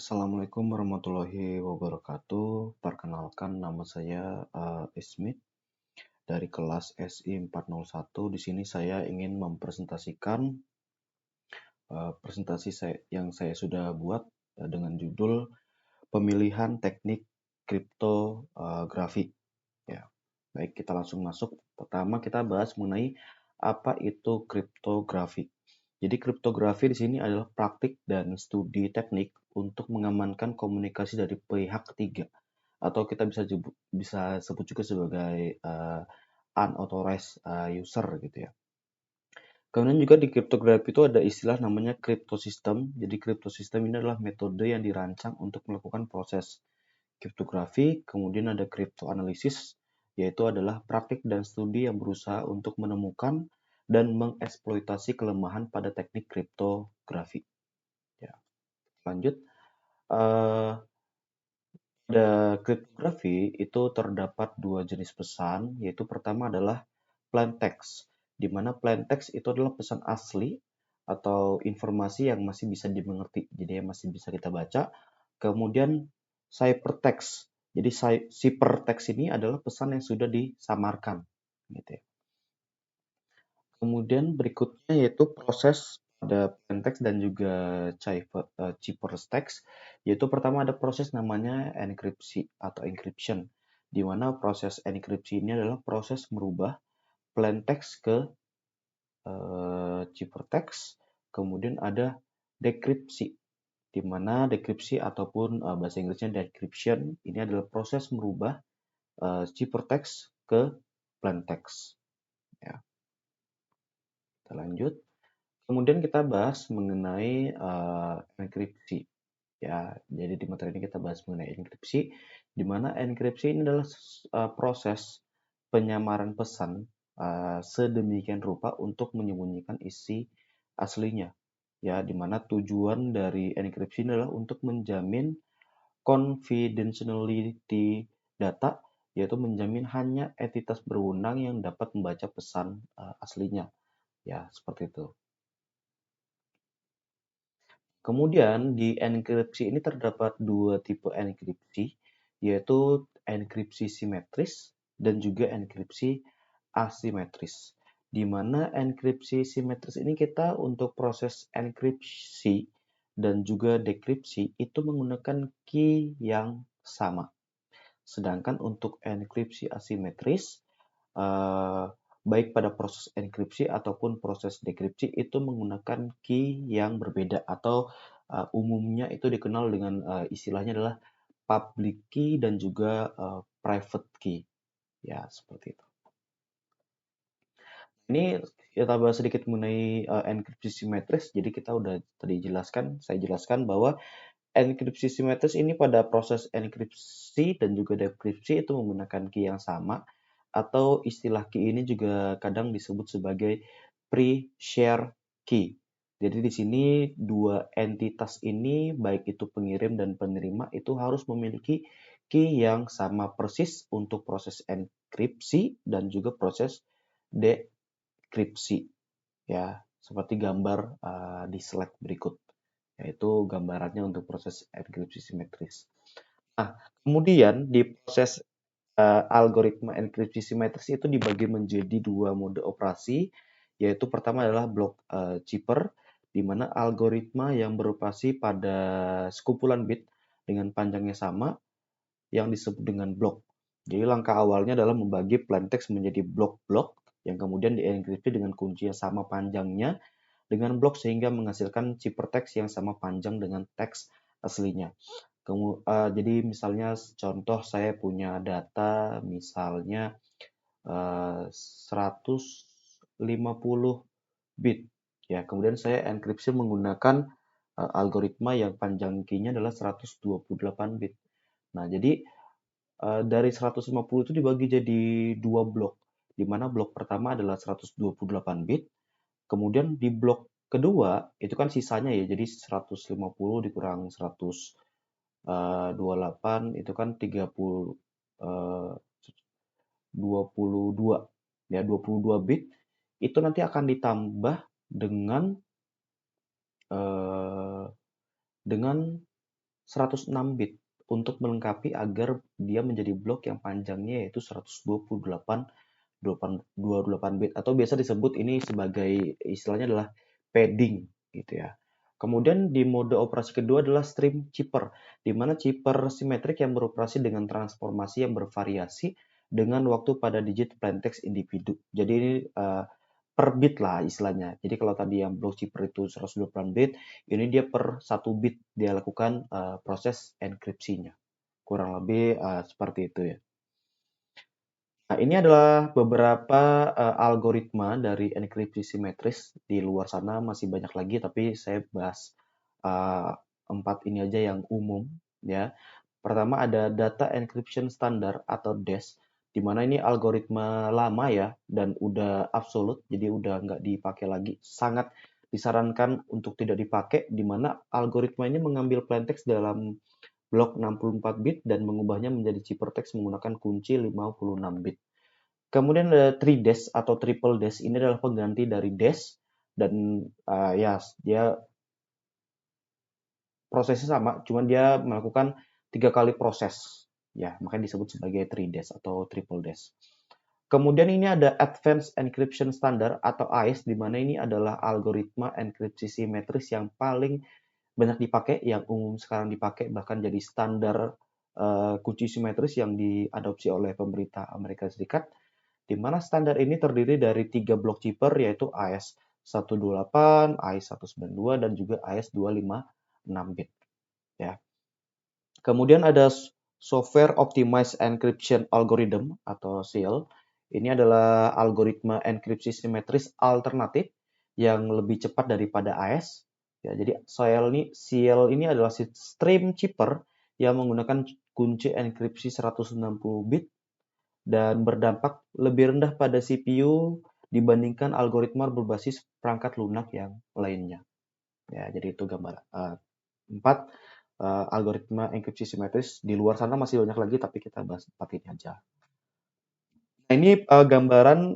Assalamualaikum warahmatullahi wabarakatuh. Perkenalkan nama saya Ismit dari kelas SI 401. Di sini saya ingin mempresentasikan presentasi yang saya sudah buat dengan judul pemilihan teknik kriptografi. Ya, baik kita langsung masuk. Pertama kita bahas mengenai apa itu kriptografi. Jadi kriptografi di sini adalah praktik dan studi teknik untuk mengamankan komunikasi dari pihak ketiga, atau kita bisa sebut juga sebagai unauthorized user gitu ya. Kemudian juga di kriptografi itu ada istilah namanya kriptosistem. Jadi kriptosistem ini adalah metode yang dirancang untuk melakukan proses kriptografi. Kemudian ada kriptoanalisis, yaitu adalah praktik dan studi yang berusaha untuk menemukan dan mengeksploitasi kelemahan pada teknik kriptografi. Ya, lanjut. Pada kriptografi itu terdapat dua jenis pesan, yaitu pertama adalah plain text, di mana plain text itu adalah pesan asli atau informasi yang masih bisa dimengerti, jadi yang masih bisa kita baca. Kemudian ciphertext, jadi ciphertext ini adalah pesan yang sudah disamarkan, gitu ya. Kemudian berikutnya yaitu proses pada plain text dan juga ciphertext, yaitu pertama ada proses namanya enkripsi atau encryption, di mana proses enkripsi ini adalah proses merubah plain text ke ciphertext. Kemudian ada dekripsi, di mana dekripsi ataupun bahasa Inggrisnya decryption ini adalah proses merubah ciphertext ke plain text. Ya, kita lanjut. Kemudian kita bahas mengenai enkripsi. Ya, jadi di materi ini kita bahas mengenai enkripsi, di mana enkripsi ini adalah proses penyamaran pesan sedemikian rupa untuk menyembunyikan isi aslinya. Ya, di mana tujuan dari enkripsi ini adalah untuk menjamin confidentiality data, yaitu menjamin hanya entitas berwenang yang dapat membaca pesan aslinya. Ya, seperti itu. Kemudian di enkripsi ini terdapat dua tipe enkripsi, yaitu enkripsi simetris dan juga enkripsi asimetris. Di mana enkripsi simetris ini kita untuk proses enkripsi dan juga dekripsi itu menggunakan key yang sama. Sedangkan untuk enkripsi asimetris, baik pada proses enkripsi ataupun proses dekripsi itu menggunakan key yang berbeda, atau umumnya itu dikenal dengan istilahnya adalah public key dan juga private key. Ya, seperti itu. Ini kita bahas sedikit mengenai enkripsi simetris. Jadi kita udah tadi saya jelaskan bahwa enkripsi simetris ini pada proses enkripsi dan juga dekripsi itu menggunakan key yang sama, atau istilah key ini juga kadang disebut sebagai pre-share key. Jadi di sini dua entitas ini, baik itu pengirim dan penerima, itu harus memiliki key yang sama persis untuk proses enkripsi dan juga proses dekripsi. Ya, seperti gambar di slide berikut, yaitu gambarannya untuk proses enkripsi simetris. Nah, kemudian di proses algoritma enkripsi simetris itu dibagi menjadi dua mode operasi, yaitu pertama adalah blok cipher, di mana algoritma yang beroperasi pada sekumpulan bit dengan panjangnya sama yang disebut dengan blok. Jadi langkah awalnya adalah membagi plain text menjadi blok-blok yang kemudian dienkripsi dengan kunci yang sama panjangnya dengan blok sehingga menghasilkan ciphertext yang sama panjang dengan teks aslinya. Jadi misalnya contoh saya punya data misalnya 150 bit. Ya, kemudian saya enkripsi menggunakan algoritma yang panjang key-nya adalah 128 bit. Nah, jadi dari 150 itu dibagi jadi dua blok, di mana blok pertama adalah 128 bit, kemudian di blok kedua itu kan sisanya ya, jadi 150 dikurang 128 itu kan 22 ya, 22 bit itu nanti akan ditambah dengan 106 bit untuk melengkapi agar dia menjadi blok yang panjangnya yaitu 128 bit atau biasa disebut ini sebagai istilahnya adalah padding gitu ya. Kemudian di mode operasi kedua adalah stream chipper, di mana chipper simetrik yang beroperasi dengan transformasi yang bervariasi dengan waktu pada digit plaintext individu. Jadi ini per bit lah istilahnya. Jadi kalau tadi yang block chipper itu 128 bit, ini dia per 1 bit dia lakukan proses enkripsinya. Kurang lebih seperti itu ya. Nah, ini adalah beberapa algoritma dari enkripsi simetris. Di luar sana masih banyak lagi, tapi saya bahas uh, 4 ini aja yang umum ya. Pertama ada data encryption standard atau DES, di mana ini algoritma lama ya dan udah absolut, jadi udah nggak dipakai lagi. Sangat disarankan untuk tidak dipakai, di mana algoritma ini mengambil plaintext dalam blok 64 bit dan mengubahnya menjadi ciphertext menggunakan kunci 56 bit. Kemudian ada 3DES atau triple DES, ini adalah pengganti dari DES dan ya dia prosesnya sama, cuman dia melakukan 3 kali proses. Ya, makanya disebut sebagai 3DES atau triple DES. Kemudian ini ada Advanced Encryption Standard atau AES, di mana ini adalah algoritma enkripsi simetris yang paling banyak dipakai, yang umum sekarang dipakai, bahkan jadi standar kunci simetris yang diadopsi oleh pemerintah Amerika Serikat, di mana standar ini terdiri dari 3 blok chipper yaitu AES 128, AES 192, dan juga AES 256 bit. Ya. Kemudian ada Software Optimized Encryption Algorithm atau SEAL. Ini adalah algoritma enkripsi simetris alternatif yang lebih cepat daripada AES. Ya, jadi SEAL ini adalah stream chipper yang menggunakan kunci enkripsi 160 bit dan berdampak lebih rendah pada CPU dibandingkan algoritma berbasis perangkat lunak yang lainnya. Ya, jadi itu gambar 4 algoritma enkripsi simetris. Di luar sana masih banyak lagi, tapi kita bahas 4 ini aja. Nah, ini gambaran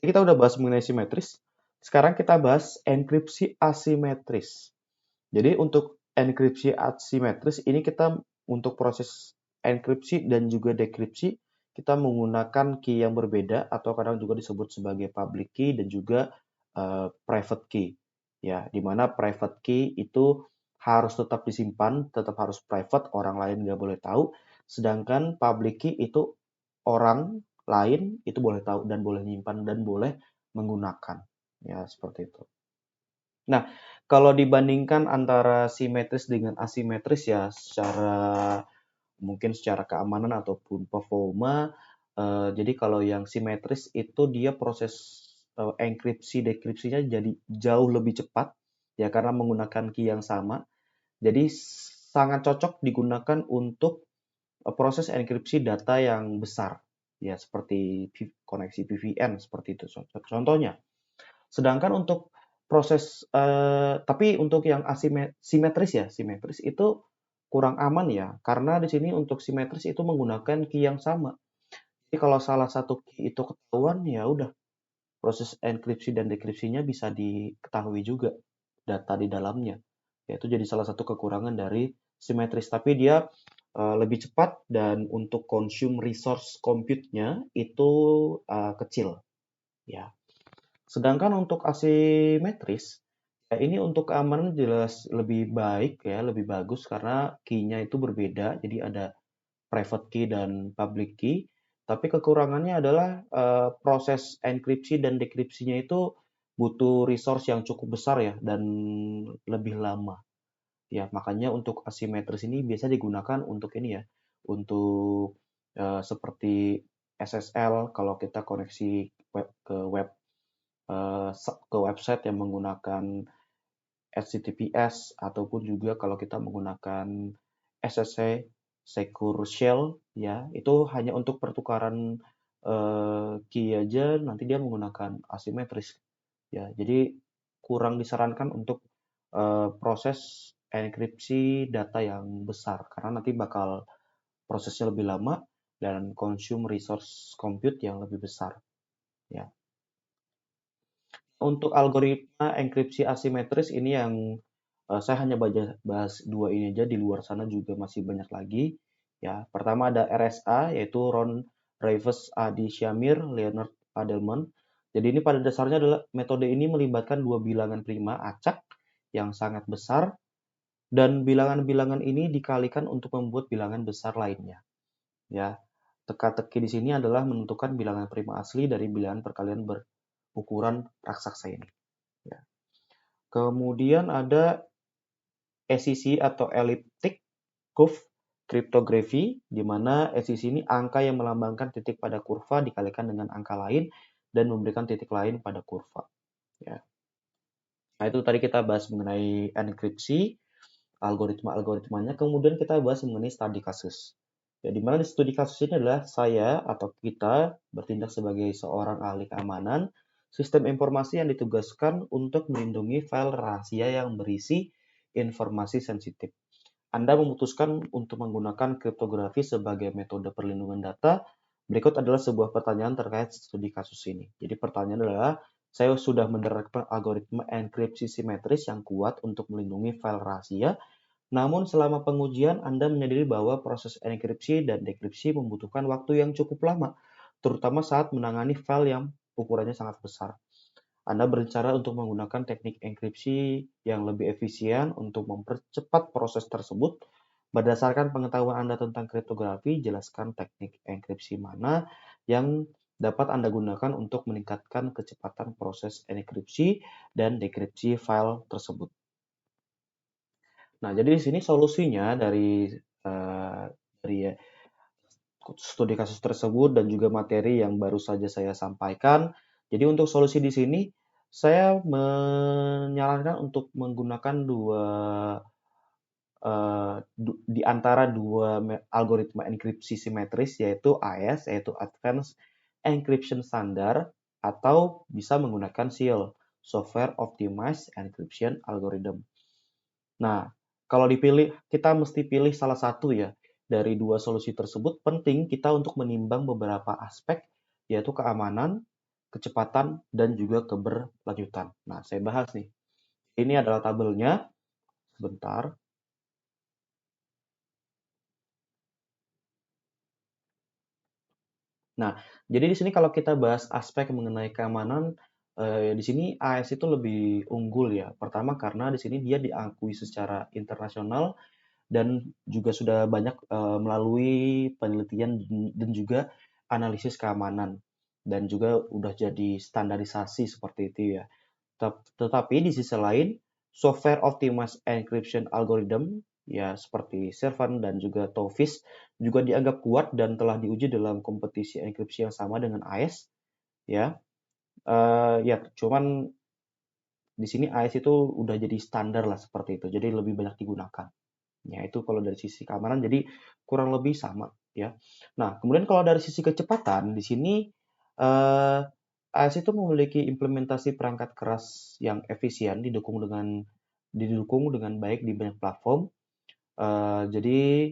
kita udah bahas mengenai simetris. Sekarang kita bahas enkripsi asimetris. Jadi untuk enkripsi asimetris ini kita untuk proses enkripsi dan juga dekripsi kita menggunakan key yang berbeda atau kadang juga disebut sebagai public key dan juga private key. Ya, di mana private key itu harus tetap disimpan, tetap harus private, orang lain nggak boleh tahu. Sedangkan public key itu orang lain itu boleh tahu dan boleh nyimpan dan boleh menggunakan. Ya, seperti itu. Nah, kalau dibandingkan antara simetris dengan asimetris ya secara keamanan ataupun performa, jadi kalau yang simetris itu dia proses enkripsi dekripsinya jadi jauh lebih cepat ya karena menggunakan key yang sama. Jadi sangat cocok digunakan untuk proses enkripsi data yang besar ya seperti koneksi VPN seperti itu contohnya. Sedangkan untuk proses tapi untuk yang simetris itu kurang aman ya, karena di sini untuk simetris itu menggunakan key yang sama. Jadi kalau salah satu key itu ketahuan, ya udah proses enkripsi dan dekripsinya bisa diketahui juga data di dalamnya. Yaitu jadi salah satu kekurangan dari simetris. Tapi dia lebih cepat dan untuk consume resource compute-nya itu kecil. Ya. Sedangkan untuk asimetris, ya ini untuk keamanan jelas lebih baik ya, lebih bagus karena key-nya itu berbeda. Jadi ada private key dan public key. Tapi kekurangannya adalah proses enkripsi dan dekripsinya itu butuh resource yang cukup besar ya dan lebih lama. Ya, makanya untuk asimetris ini biasa digunakan untuk ini ya, untuk seperti SSL kalau kita koneksi web ke website yang menggunakan HTTPS ataupun juga kalau kita menggunakan SSH Secure Shell ya itu hanya untuk pertukaran key aja nanti dia menggunakan asimetris ya jadi kurang disarankan untuk proses enkripsi data yang besar karena nanti bakal prosesnya lebih lama dan consume resource compute yang lebih besar ya. Untuk algoritma enkripsi asimetris ini yang Saya hanya bahas dua ini aja, di luar sana juga masih banyak lagi. Ya, pertama ada RSA, yaitu Ron Rivers, Adi Syamir, Leonard Adelman. Jadi ini pada dasarnya adalah metode ini melibatkan dua bilangan prima acak yang sangat besar, dan bilangan-bilangan ini dikalikan untuk membuat bilangan besar lainnya. Ya, teka-teki di sini adalah menentukan bilangan prima asli dari bilangan perkalian berukuran raksasa ini. Ya. Kemudian ada ECC atau elliptic curve cryptography, di mana ECC ini angka yang melambangkan titik pada kurva dikalikan dengan angka lain dan memberikan titik lain pada kurva. Ya. Nah, itu tadi kita bahas mengenai enkripsi, algoritma-algoritmanya, kemudian kita bahas mengenai studi kasus. Ya, di mana studi kasus ini adalah saya atau kita bertindak sebagai seorang ahli keamanan sistem informasi yang ditugaskan untuk melindungi file rahasia yang berisi informasi sensitif. Anda memutuskan untuk menggunakan kriptografi sebagai metode perlindungan data. Berikut adalah sebuah pertanyaan terkait studi kasus ini. Jadi pertanyaan adalah, saya sudah menerapkan algoritma enkripsi simetris yang kuat untuk melindungi file rahasia. Namun selama pengujian, Anda menyadari bahwa proses enkripsi dan dekripsi membutuhkan waktu yang cukup lama, terutama saat menangani file yang ukurannya sangat besar. Anda berencana untuk menggunakan teknik enkripsi yang lebih efisien untuk mempercepat proses tersebut. Berdasarkan pengetahuan Anda tentang kriptografi, jelaskan teknik enkripsi mana yang dapat Anda gunakan untuk meningkatkan kecepatan proses enkripsi dan dekripsi file tersebut. Nah, jadi di sini solusinya dari studi kasus tersebut dan juga materi yang baru saja saya sampaikan. Jadi untuk solusi di sini saya menyarankan untuk menggunakan di antara dua algoritma enkripsi simetris, yaitu AES, yaitu Advanced Encryption Standard, atau bisa menggunakan SEAL, Software Optimized Encryption Algorithm. Nah, kalau dipilih, kita mesti pilih salah satu ya. Dari dua solusi tersebut, penting kita untuk menimbang beberapa aspek, yaitu keamanan, kecepatan, dan juga keberlanjutan. Nah, saya bahas nih. Ini adalah tabelnya. Sebentar. Nah, jadi di sini kalau kita bahas aspek mengenai keamanan, di sini AES itu lebih unggul ya. Pertama karena di sini dia diakui secara internasional dan juga sudah banyak melalui penelitian dan juga analisis keamanan, dan juga udah jadi standarisasi seperti itu ya. Tetapi di sisi lain, software optimized encryption algorithm ya seperti Servan dan juga Tofis juga dianggap kuat dan telah diuji dalam kompetisi enkripsi yang sama dengan AES ya. Ya cuman di sini AES itu udah jadi standar lah seperti itu. Jadi lebih banyak digunakan. Ya, itu kalau dari sisi keamanan jadi kurang lebih sama ya. Nah, kemudian kalau dari sisi kecepatan di sini eh, AES itu memiliki implementasi perangkat keras yang efisien didukung dengan baik di banyak platform. Jadi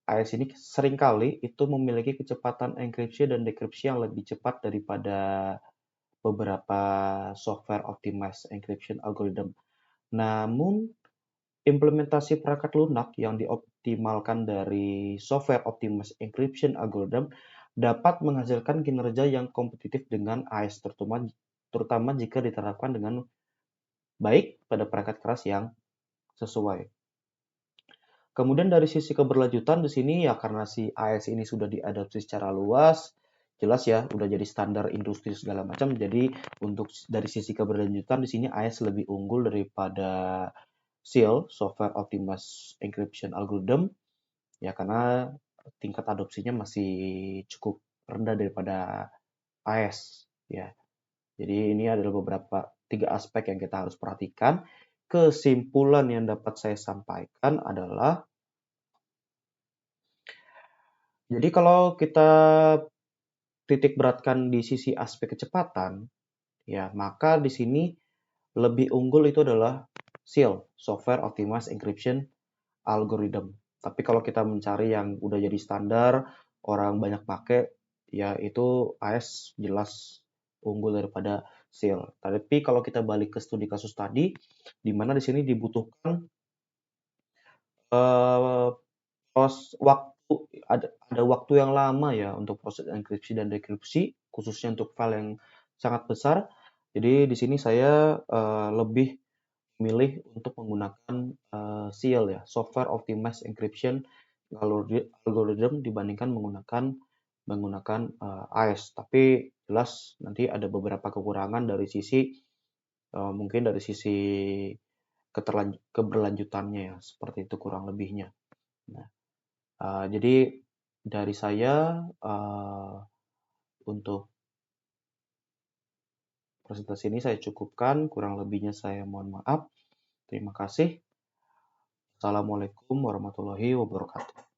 AES ini seringkali itu memiliki kecepatan enkripsi dan dekripsi yang lebih cepat daripada beberapa software optimized encryption algorithm. Namun implementasi perangkat lunak yang dioptimalkan dari software optimized encryption algorithm dapat menghasilkan kinerja yang kompetitif dengan AES, terutama jika diterapkan dengan baik pada perangkat keras yang sesuai. Kemudian dari sisi keberlanjutan di sini ya karena si AES ini sudah diadopsi secara luas, jelas ya udah jadi standar industri segala macam. Jadi untuk dari sisi keberlanjutan di sini AES lebih unggul daripada SEAL, Software Optimized Encryption Algorithm, ya karena tingkat adopsinya masih cukup rendah daripada AES ya. Jadi ini adalah beberapa 3 aspek yang kita harus perhatikan. Kesimpulan yang dapat saya sampaikan adalah, jadi kalau kita titik beratkan di sisi aspek kecepatan, ya maka di sini lebih unggul itu adalah SEAL, Software Optimized Encryption Algorithm. Tapi kalau kita mencari yang udah jadi standar, orang banyak pakai, ya itu AES jelas unggul daripada seal. Tapi kalau kita balik ke studi kasus tadi, di mana di sini dibutuhkan eh, waktu ada waktu yang lama ya untuk proses enkripsi dan dekripsi, khususnya untuk file yang sangat besar. Jadi di sini saya lebih memilih untuk menggunakan SEAL ya, Software Optimized Encryption algorithm dibandingkan menggunakan AES. Tapi jelas nanti ada beberapa kekurangan dari sisi mungkin dari sisi keberlanjutannya ya, seperti itu kurang lebihnya. Nah, jadi dari saya untuk presentasi ini saya cukupkan, kurang lebihnya saya mohon maaf. Terima kasih. Assalamualaikum warahmatullahi wabarakatuh.